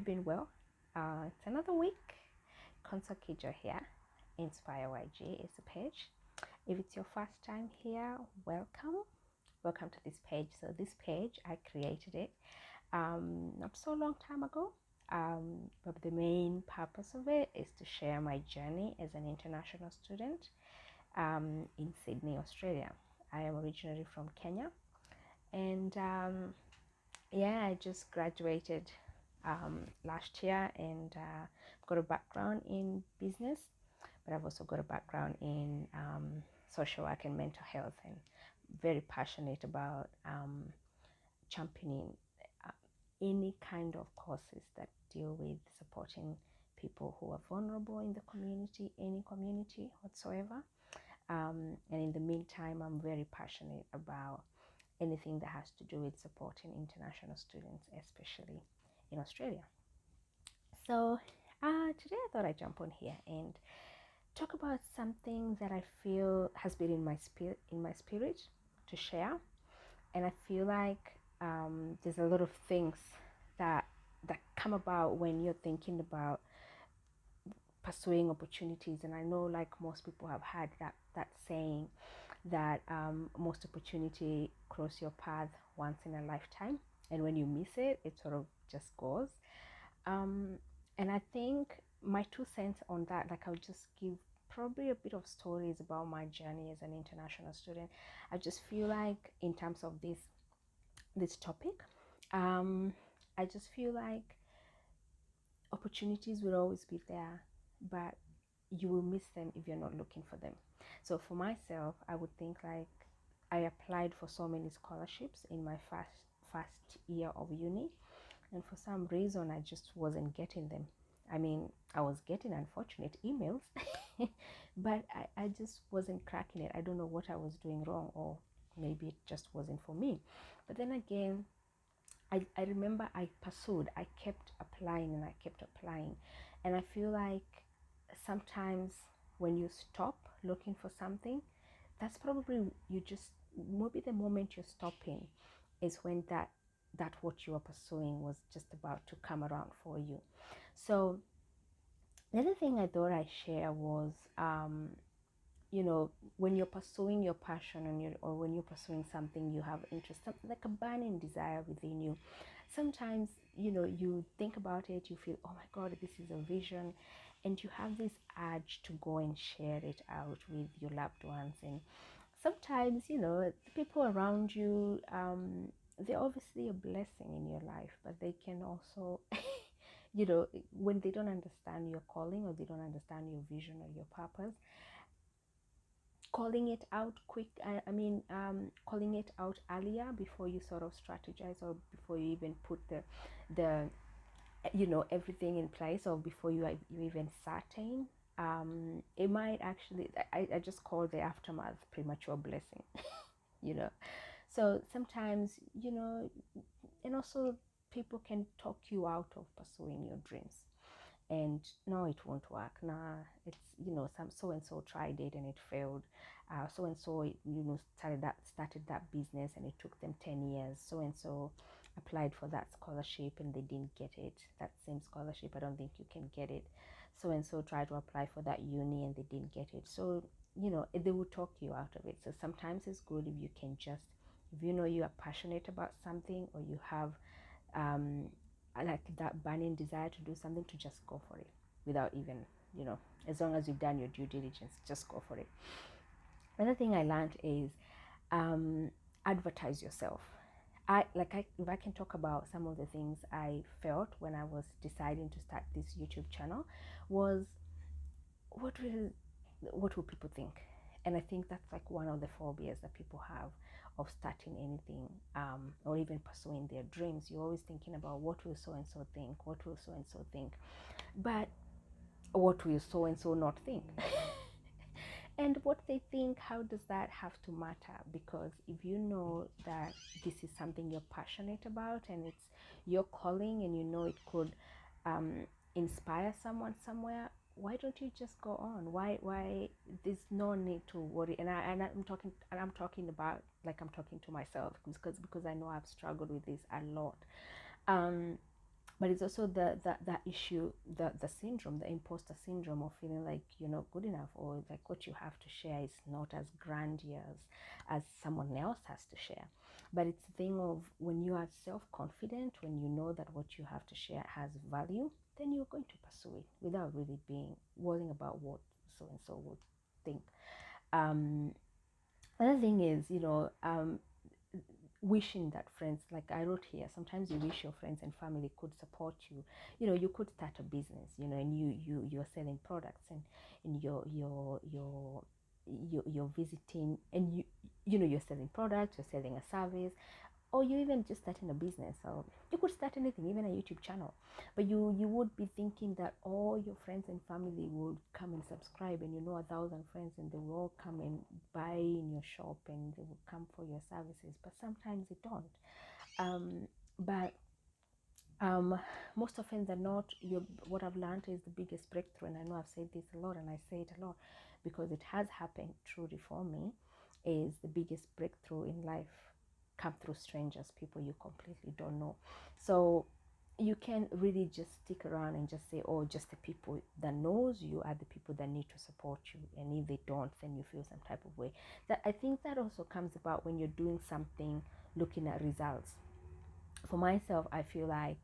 been well? It's another week. Conso Kijo here. Inspire YG is the page. If it's your first time here, welcome. Welcome to this page. So this page, I created it not so long time ago. But the main purpose of it is to share my journey as an international student in Sydney, Australia. I am originally from Kenya, and yeah, I just graduated last year, and got a background in business, but I've also got a background in social work and mental health, and very passionate about championing uh, any kind of courses that deal with supporting people who are vulnerable in the community, any community whatsoever. And in the meantime, I'm very passionate about anything that has to do with supporting international students, especially in Australia. So today I thought I'd jump on here and talk about something that I feel has been in my spirit to share, and I feel like there's a lot of things that come about when you're thinking about pursuing opportunities. And I know, like, most people have had that saying that most opportunity cross your path once in a lifetime, and when you miss it, it sort of just goes. um, and I think my 2 cents on that, like, I'll just give probably a bit of stories about my journey as an international student. I just feel like, in terms of this topic, um, I just feel like opportunities will always be there, but you will miss them if you're not looking for them. So for myself, I would think like I applied for so many scholarships in my first year of uni, and for some reason I just wasn't getting them. I mean, I was getting unfortunate emails, but I just wasn't cracking it. I don't know what I was doing wrong, or maybe it just wasn't for me. But then again, I remember I pursued, I kept applying and I kept applying. And I feel like sometimes when you stop looking for something, that's probably you just maybe the moment you're stopping is when that what you are pursuing was just about to come around for you. So the other thing I thought I'd share was when you're pursuing your passion, or when you're pursuing something you have interest, something like a burning desire within you, sometimes you think about it, you feel, oh my god, this is a vision, and you have this urge to go and share it out with your loved ones. And sometimes the people around you, they're obviously a blessing in your life, but they can also when they don't understand your calling, or they don't understand your vision or your purpose, calling it out quick, calling it out earlier, before you sort of strategize, or before you even put the everything in place, or before you even certain, it might actually, I just call the aftermath premature blessing. you know so sometimes, and also, people can talk you out of pursuing your dreams, and no, it won't work. Nah, it's, some so and so tried it and it failed. So and so, started that business and it took them 10 years. So and so applied for that scholarship and they didn't get it. That same scholarship, I don't think you can get it. So and so tried to apply for that uni and they didn't get it. So they will talk you out of it. So sometimes it's good if you can just, if you are passionate about something, or you have um, like that burning desire to do something, to just go for it, without even, as long as you've done your due diligence, just go for it. Another thing I learned is advertise yourself. If I can talk about some of the things I felt when I was deciding to start this YouTube channel, was, what will people think? And I think that's like one of the phobias that people have of starting anything, or even pursuing their dreams. You're always thinking about, what will so and so think, what will so and so think, but what will so and so not think? And what they think, how does that have to matter? Because if you know that this is something you're passionate about, and it's your calling, and it could inspire someone somewhere, why don't you just go on? Why there's no need to worry. And I'm talking about, I'm talking to myself, because I know I've struggled with this a lot. but it's also that issue, the syndrome, the imposter syndrome of feeling like you're not good enough, or like what you have to share is not as grandiose as someone else has to share. But it's a thing of when you are self-confident, when you know that what you have to share has value, then you're going to pursue it without really being worrying about what so and so would think. Another thing is, wishing that friends, like I wrote here, sometimes you wish your friends and family could support you. You could start a business, and you're selling products, and you're visiting, and you're selling products, you're selling a service, or you even just starting a business, or you could start anything, even a YouTube channel. But you would be thinking that all your friends and family would come and subscribe, and 1,000 friends, and they will all come and buy in your shop, and they will come for your services. But sometimes they don't. But most often than not, what I've learned is the biggest breakthrough, and I know I've said this a lot, and I say it a lot because it has happened truly for me, is the biggest breakthrough in life come through strangers, people you completely don't know. So you can really just stick around and just say, oh, just the people that knows you are the people that need to support you, and if they don't, then you feel some type of way. That I think that also comes about when you're doing something looking at results. For myself, I feel like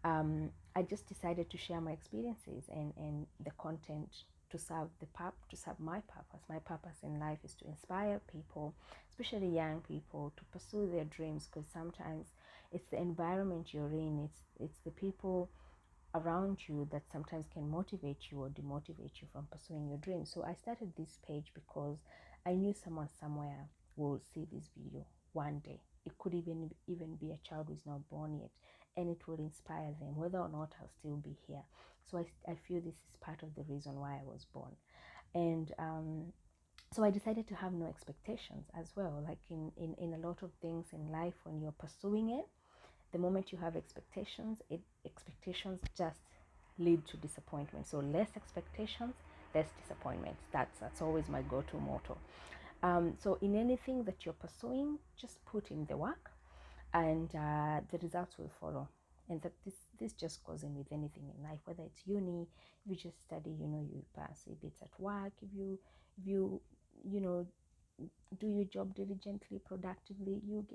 I just decided to share my experiences and the content to serve to serve my purpose. My purpose in life is to inspire people, especially young people, to pursue their dreams, because sometimes it's the environment you're in, it's the people around you that sometimes can motivate you or demotivate you from pursuing your dreams. So I started this page because I knew someone somewhere will see this video one day. It could even be a child who's not born yet, and it will inspire them, whether or not I'll still be here. So I feel this is part of the reason why I was born. And so I decided to have no expectations as well. Like in a lot of things in life, when you're pursuing it, the moment you have expectations just lead to disappointment. So less expectations, less disappointments. That's always my go-to motto. So in anything that you're pursuing, just put in the work, and the results will follow. And that this just goes in with anything in life, whether it's uni, if you just study, you pass. If it's at work, if you you know do your job diligently, productively, you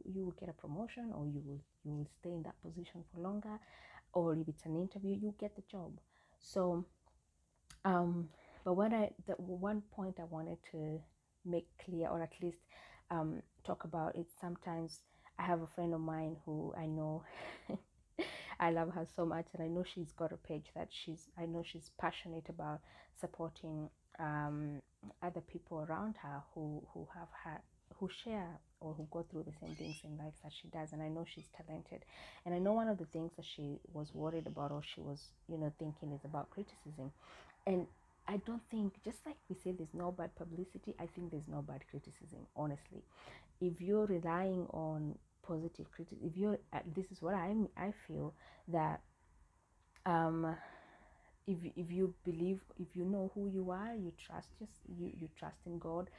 will get a promotion, or you will stay in that position for longer, or if it's an interview, you get the job. So but the one point I wanted to make clear, or at least talk about, is sometimes I have a friend of mine who I know I love her so much, and I know she's got a page that I know she's passionate about supporting other people around her who have had who share or who go through the same things in life that she does. And I know she's talented, and I know one of the things that she was worried about, or she was thinking, is about criticism. And I don't think, just like we say there's no bad publicity, I think there's no bad criticism, honestly. If you're relying on positive criticism, if you're this is what I feel, that um if you believe, if you know who you are, you trust in God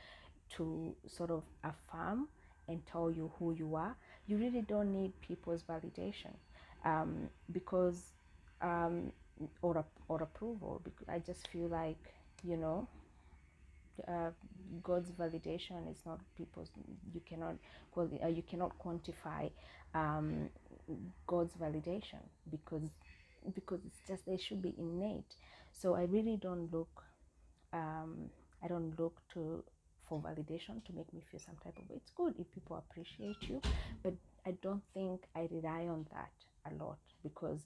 to sort of affirm and tell you who you are, you really don't need people's validation, because or approval, because I just feel like, you know uh, God's validation is not people's. You cannot quantify um, God's validation, because it's just, they should be innate. So I really don't look I don't look to for validation to make me feel some type of way. It's good if people appreciate you, but I don't think I rely on that a lot, because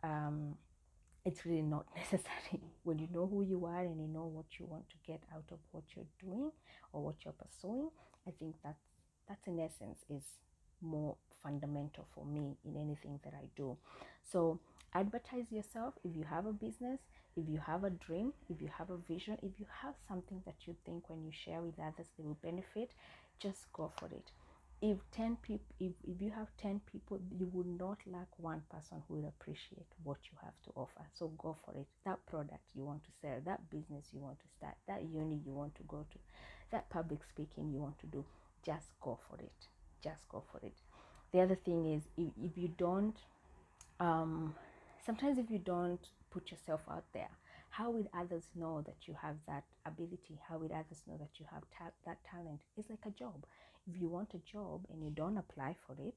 um, it's really not necessary. When you know who you are and you know what you want to get out of what you're doing or what you're pursuing, I think that's in essence is more fundamental for me in anything that I do. So advertise yourself. If you have a business, if you have a dream, if you have a vision, if you have something that you think when you share with others they will benefit, just go for it. If 10 people, if you have 10 people, you will not lack one person who will appreciate what you have to offer. So go for it. That product you want to sell, that business you want to start, that uni you want to go to, that public speaking you want to do, just go for it. Just go for it. The other thing is, if you don't um, sometimes if you don't put yourself out there, how will others know that you have that ability? How will others know that you have that talent? It's like a job. If you want a job and you don't apply for it,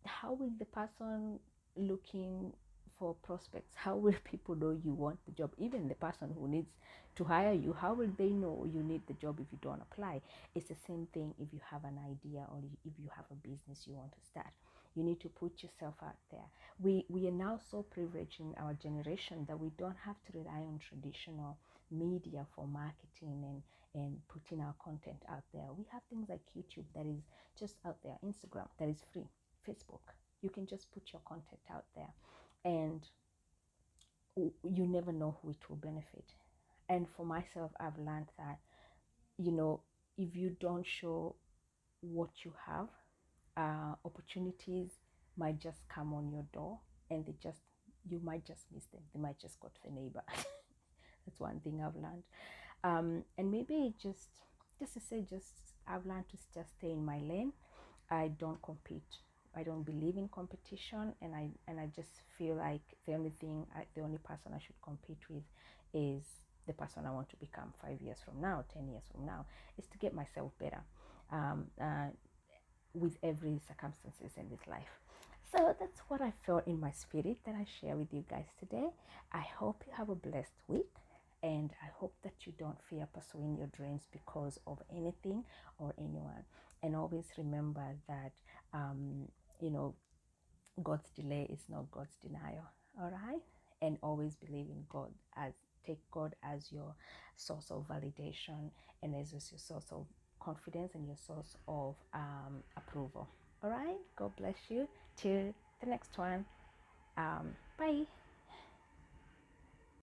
how will the person looking for prospects, how will people know you want the job? Even the person who needs to hire you, how will they know you need the job if you don't apply? It's the same thing if you have an idea, or if you have a business you want to start. You need to put yourself out there. We are now so privileged in our generation that we don't have to rely on traditional media for marketing and putting our content out there. We have things like YouTube that is just out there, Instagram that is free, Facebook. You can just put your content out there, and you never know who it will benefit. And for myself, I've learned that, if you don't show what you have, opportunities might just come on your door, and you might just miss them. They might just go to the neighbor. That's one thing I've learned. And maybe just to say, I've learned to just stay in my lane. I don't compete. I don't believe in competition, and I just feel like the only person I should compete with is the person I want to become 5 years from now, 10 years from now. Is to get myself better, um, uh, with every circumstances in this life. So that's what I felt in my spirit that I share with you guys today. I hope you have a blessed week, and I hope that you don't fear pursuing your dreams because of anything or anyone. And always remember that, you know, God's delay is not God's denial. All right. And always believe in God, as take God as your source of validation, and as your source of confidence, and your source of approval. All right. God bless you. Till the next one. Bye.